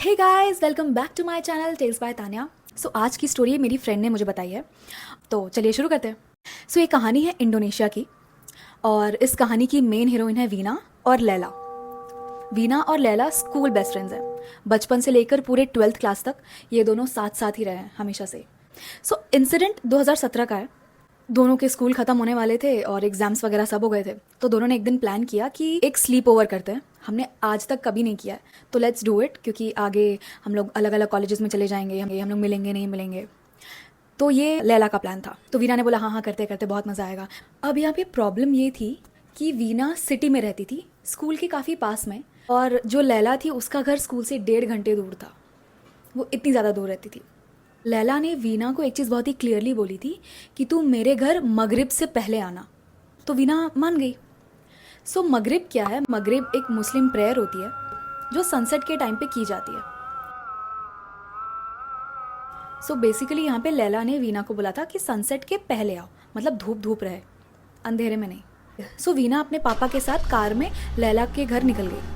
Hey guys, welcome back to my channel tales by Tanya. So आज की story मेरी friend ने मुझे बताई है, तो चलिए शुरू करते हैं। सो ये कहानी है इंडोनेशिया की और इस कहानी की मेन हीरोइन है वीना और लैला। वीना और लैला स्कूल बेस्ट फ्रेंड्स हैं। बचपन से लेकर पूरे 12th क्लास तक ये दोनों साथ साथ ही रहे हैं हमेशा से। सो इंसिडेंट 2017 का है। दोनों के स्कूल ख़त्म होने वाले थे और एग्ज़ाम्स वगैरह सब हो गए थे, तो दोनों ने एक दिन प्लान किया कि एक स्लीप ओवर करते हैं। हमने आज तक कभी नहीं किया है, तो लेट्स डू इट, क्योंकि आगे हम लोग अलग अलग कॉलेजेस में चले जाएंगे, हम लोग मिलेंगे नहीं मिलेंगे। तो ये लैला का प्लान था। तो वीना ने बोला हाँ हाँ करते करते बहुत मज़ा आएगा। अब यहाँ पे प्रॉब्लम ये थी कि वीना सिटी में रहती थी, स्कूल के काफ़ी पास में, और जो लैला थी उसका घर स्कूल से 1.5 घंटे दूर था। वो इतनी ज़्यादा दूर रहती थी। लैला ने वीना को एक चीज़ बहुत ही क्लियरली बोली थी कि तू मेरे घर मगरिब से पहले आना। तो वीना मान गई। सो मगरिब क्या है? मगरिब एक मुस्लिम प्रेयर होती है जो सनसेट के टाइम पे की जाती है। सो बेसिकली यहाँ पे लैला ने वीना को बोला था कि सनसेट के पहले आओ, मतलब धूप धूप रहे, अंधेरे में नहीं। सो वीना अपने पापा के साथ कार में लैला के घर निकल गई।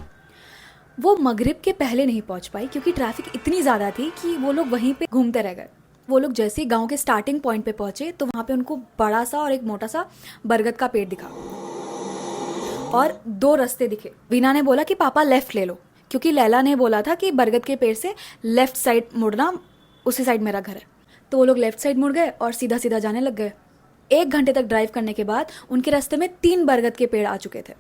वो मगरिब के पहले नहीं पहुंच पाई क्योंकि ट्रैफिक इतनी ज़्यादा थी कि वो लोग वहीं पे घूमते रह गए। वो लोग जैसे ही गांव के स्टार्टिंग पॉइंट पे पहुंचे तो वहाँ पे उनको बड़ा सा और एक मोटा सा बरगद का पेड़ दिखा और 2 रास्ते दिखे। वीना ने बोला कि पापा लेफ़्ट ले लो, क्योंकि लैला ने बोला था कि बरगद के पेड़ से लेफ़्ट साइड मुड़ना, उसी साइड मेरा घर है। तो वो लोग लेफ़्ट साइड मुड़ गए और सीधा सीधा जाने लग गए। 1 घंटे तक ड्राइव करने के बाद उनके रास्ते में 3 बरगद के पेड़ आ चुके थे।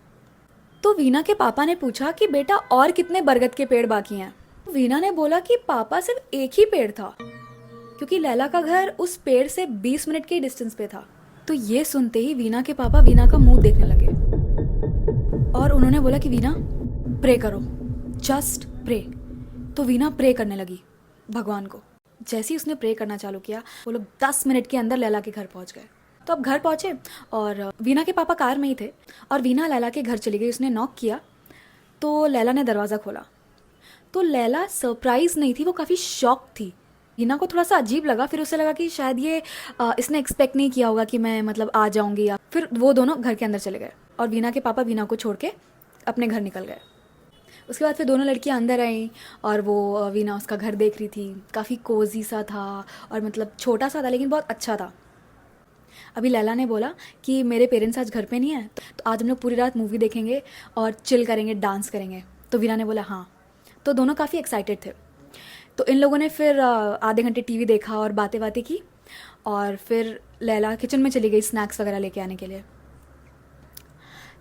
तो वीना के पापा ने पूछा कि बेटा और कितने बरगद के पेड़ बाकी हैं? वीना ने बोला कि पापा सिर्फ एक ही पेड़ था, क्योंकि लैला का घर उस पेड़ से 20 मिनट के डिस्टेंस पे था। तो ये सुनते ही वीना के पापा वीना का मुंह देखने लगे और उन्होंने बोला कि वीना प्रे करो, जस्ट प्रे। तो वीना प्रे करने लगी भगवान को। जैसे ही उसने प्रे करना चालू किया, वो लोग 10 मिनट के अंदर लैला के घर पहुंच गए। तो अब घर पहुंचे और वीना के पापा कार में ही थे और वीना लैला के घर चली गई। उसने नॉक किया तो लैला ने दरवाज़ा खोला। तो लैला सरप्राइज नहीं थी, वो काफ़ी शॉक थी। वीना को थोड़ा सा अजीब लगा, फिर उसे लगा कि शायद ये इसने एक्सपेक्ट नहीं किया होगा कि मैं मतलब आ जाऊंगी। या फिर वो दोनों घर के अंदर चले गए और वीना के पापा वीना को छोड़ के अपने घर निकल गए। उसके बाद फिर दोनों लड़कियां अंदर आईं और वो वीना उसका घर देख रही थी। काफ़ी कोजी सा था और मतलब छोटा सा था लेकिन बहुत अच्छा था। अभी लैला ने बोला कि मेरे पेरेंट्स आज घर पे नहीं है, तो आज हम लोग पूरी रात मूवी देखेंगे और चिल करेंगे, डांस करेंगे। तो वीना ने बोला हाँ। तो दोनों काफ़ी एक्साइटेड थे। तो इन लोगों ने फिर आधे घंटे टीवी देखा और बातें बातें की और फिर लैला किचन में चली गई स्नैक्स वगैरह लेके आने के लिए।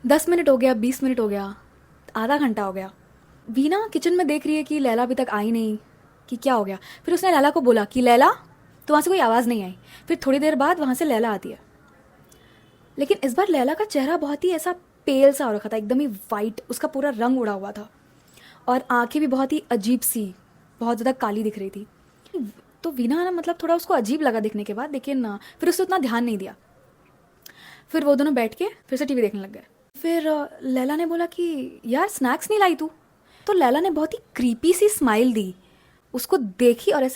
10 मिनट हो गया, 20 मिनट हो गया, आधा घंटा हो गया। वीना किचन में देख रही है कि लैला अभी तक आई नहीं, कि क्या हो गया। फिर उसने लैला को बोला कि लैला, तो वहाँ से कोई आवाज़ नहीं आई। फिर थोड़ी देर बाद वहाँ से लैला आती है, लेकिन इस बार लैला का चेहरा बहुत ही ऐसा पेल सा हो रखा था, एकदम ही वाइट, उसका पूरा रंग उड़ा हुआ था और आंखें भी बहुत ही अजीब सी, बहुत ज़्यादा काली दिख रही थी। तो वीना ना मतलब थोड़ा उसको अजीब लगा दिखने के बाद, लेकिन फिर उसने उतना ध्यान नहीं दिया। फिर वो दोनों बैठ के फिर से टीवी देखने लग गए। फिर लैला ने बोला कि यार स्नैक्स नहीं लाई तू? तो लैला ने बहुत ही क्रीपी सी स्माइल दी, उसको देखी और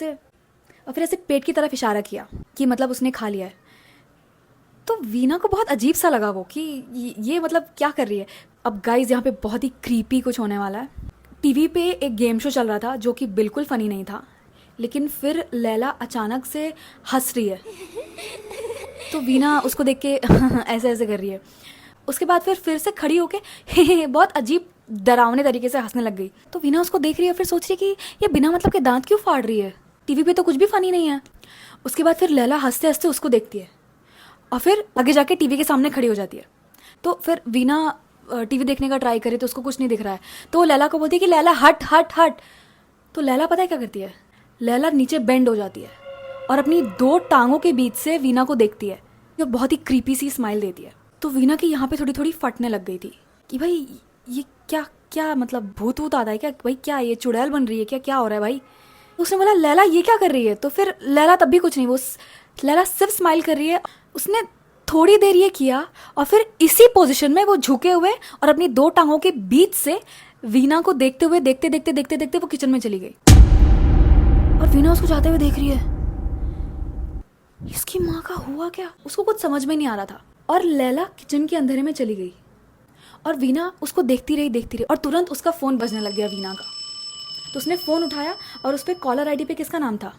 फिर ऐसे पेट की तरफ इशारा किया कि मतलब उसने खा लिया है। तो वीना को बहुत अजीब सा लगा वो कि ये मतलब क्या कर रही है। अब गाइज यहाँ पे बहुत ही क्रीपी कुछ होने वाला है। टीवी पे एक गेम शो चल रहा था जो कि बिल्कुल फ़नी नहीं था, लेकिन फिर लैला अचानक से हंस रही है। तो वीना उसको देख के ऐसे ऐसे कर रही है। उसके बाद फिर से खड़ी होके बहुत अजीब डरावने तरीके से हंसने लग गई। तो वीना उसको देख रही है, फिर सोच रही है कि ये बिना मतलब के दांत क्यों फाड़ रही है, टीवी पे तो कुछ भी फ़नी नहीं है। उसके बाद फिर लैला हंसते हंसते उसको देखती है और फिर आगे जाके टीवी के सामने खड़ी हो जाती है। तो फिर वीना टीवी देखने का ट्राई करे तो उसको कुछ नहीं दिख रहा है। तो वो लैला को बोलती है कि लैला हट हट हट। तो लैला पता है क्या करती है? लैला नीचे बेंड हो जाती है और अपनी 2 टांगों के बीच से वीना को देखती है, जो बहुत ही क्रीपी सी स्माइल देती है। तो वीना की यहाँ पे थोड़ी थोड़ी फटने लग गई थी कि भाई ये क्या क्या मतलब भूत वूत आता है क्या भाई, क्या ये चुड़ैल बन रही है क्या, क्या हो रहा है भाई? उसने बोला लैला ये क्या कर रही है? तो फिर लैला तब भी कुछ नहीं, वो लैला सिर्फ स्माइल कर रही है। उसने थोड़ी देर ये किया और फिर इसी पोजीशन में वो झुके हुए और अपनी 2 टांगों के बीच से वीना को देखते हुए देखते देखते देखते देखते वो किचन में चली गई। और वीना उसको जाते हुए देख रही है। इसकी माँ का हुआ क्या? उसको कुछ समझ में नहीं आ रहा था। और लैला किचन के अंधेरे में चली गई और वीना उसको देखती रही और तुरंत उसका फ़ोन बजने लग गया वीना का। तो उसने फ़ोन उठाया और उस पर कॉलर आईडी पे किसका नाम था?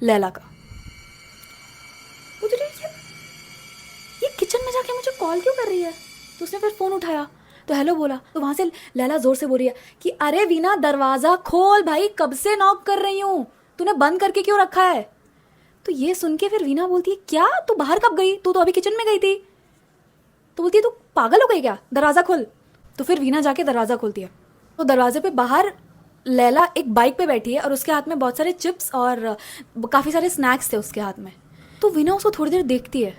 लैला का। मुझे ये किचन में जाके मुझे कॉल क्यों कर रही है? तो उसने फिर फ़ोन उठाया तो हेलो बोला, तो वहाँ से लैला ज़ोर से बोल रही है कि अरे वीना दरवाज़ा खोल भाई, कब से नॉक कर रही हूँ, तूने बंद करके क्यों रखा है? तो ये सुन के फिर वीना बोलती है क्या तू बाहर कब गई, तू तो अभी किचन में गई थी। तो बोलती है तू पागल हो गई क्या, दरवाज़ा खोल। तो फिर वीना जाके दरवाज़ा खोलती है तो दरवाजे पे बाहर लैला एक बाइक पे बैठी है और उसके हाथ में बहुत सारे चिप्स और काफ़ी सारे स्नैक्स थे उसके हाथ में। तो वीना उसको थोड़ी देर देखती है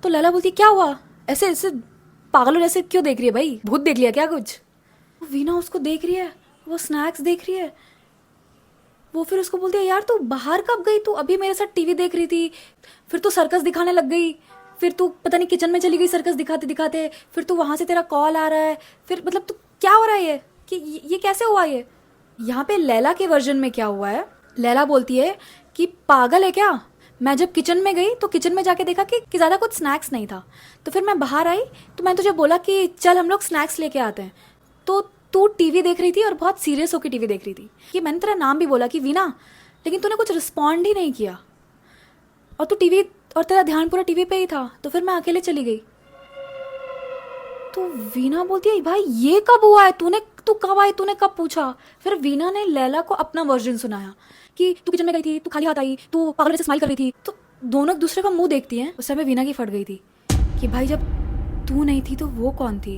तो लैला बोलती है क्या हुआ, ऐसे ऐसे पागल ऐसे क्यों देख रही है भाई, भूत देख लिया क्या कुछ? वीना उसको देख रही है, वो स्नैक्स देख रही है। वो फिर उसको बोलती है यार तू बाहर कब गई, तू अभी मेरे साथ टीवी देख रही थी, फिर तू सर्कस दिखाने लग गई, फिर तू पता नहीं किचन में चली गई सर्कस दिखाते दिखाते, फिर तू वहाँ से तेरा कॉल आ रहा है, फिर मतलब तू क्या हो रहा है ये कि ये कैसे हुआ ये? यहाँ पे लैला के वर्जन में क्या हुआ है, लैला बोलती है कि पागल है क्या, मैं जब किचन में गई तो किचन में जाके देखा कि ज़्यादा कुछ स्नैक्स नहीं था, तो फिर मैं बाहर आई तो मैं तुझे बोला कि चल हम लोग स्नैक्स लेके आते हैं, तो तू टीवी देख रही थी और बहुत सीरियस होकर टीवी देख रही थी, कि मैंने तेरा नाम भी बोला कि वीना, लेकिन तूने कुछ रिस्पॉन्ड ही नहीं किया और तू टीवी और तेरा ध्यान पूरा टीवी पे ही था, तो फिर मैं अकेले चली गई। तो वीना बोलती है भाई ये कब हुआ है, तू कब आई, तूने कब पूछा? फिर वीना ने लैला को अपना वर्जन सुनाया कि तू किचन में गई थी, तू खाली हाथ आई, तू पागल जैसे स्माइल कर रही थी। तो दोनों एक दूसरे का मुंह देखती हैं। उस समय वीना की फट गई थी कि भाई जब तू नहीं थी तो वो कौन थी?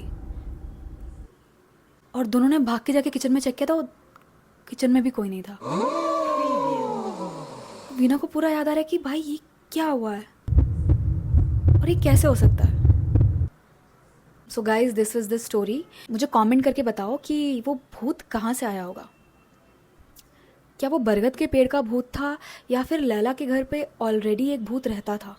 और दोनों ने भाग के जाके किचन में चेक किया तो किचन में भी कोई नहीं था। वीना को पूरा याद आ रहा है कि भाई ये क्या हुआ है और ये कैसे हो सकता है। So guys this was the story. मुझे कमेंट करके बताओ कि वो भूत कहाँ से आया होगा। क्या वो बरगद के पेड़ का भूत था या फिर लैला के घर पे ऑलरेडी एक भूत रहता था?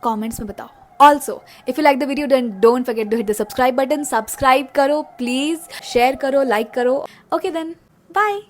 कमेंट्स में बताओ। Also if you like the video then don't forget to hit the subscribe button. Subscribe करो प्लीज, शेयर करो, लाइक करो। Okay then bye.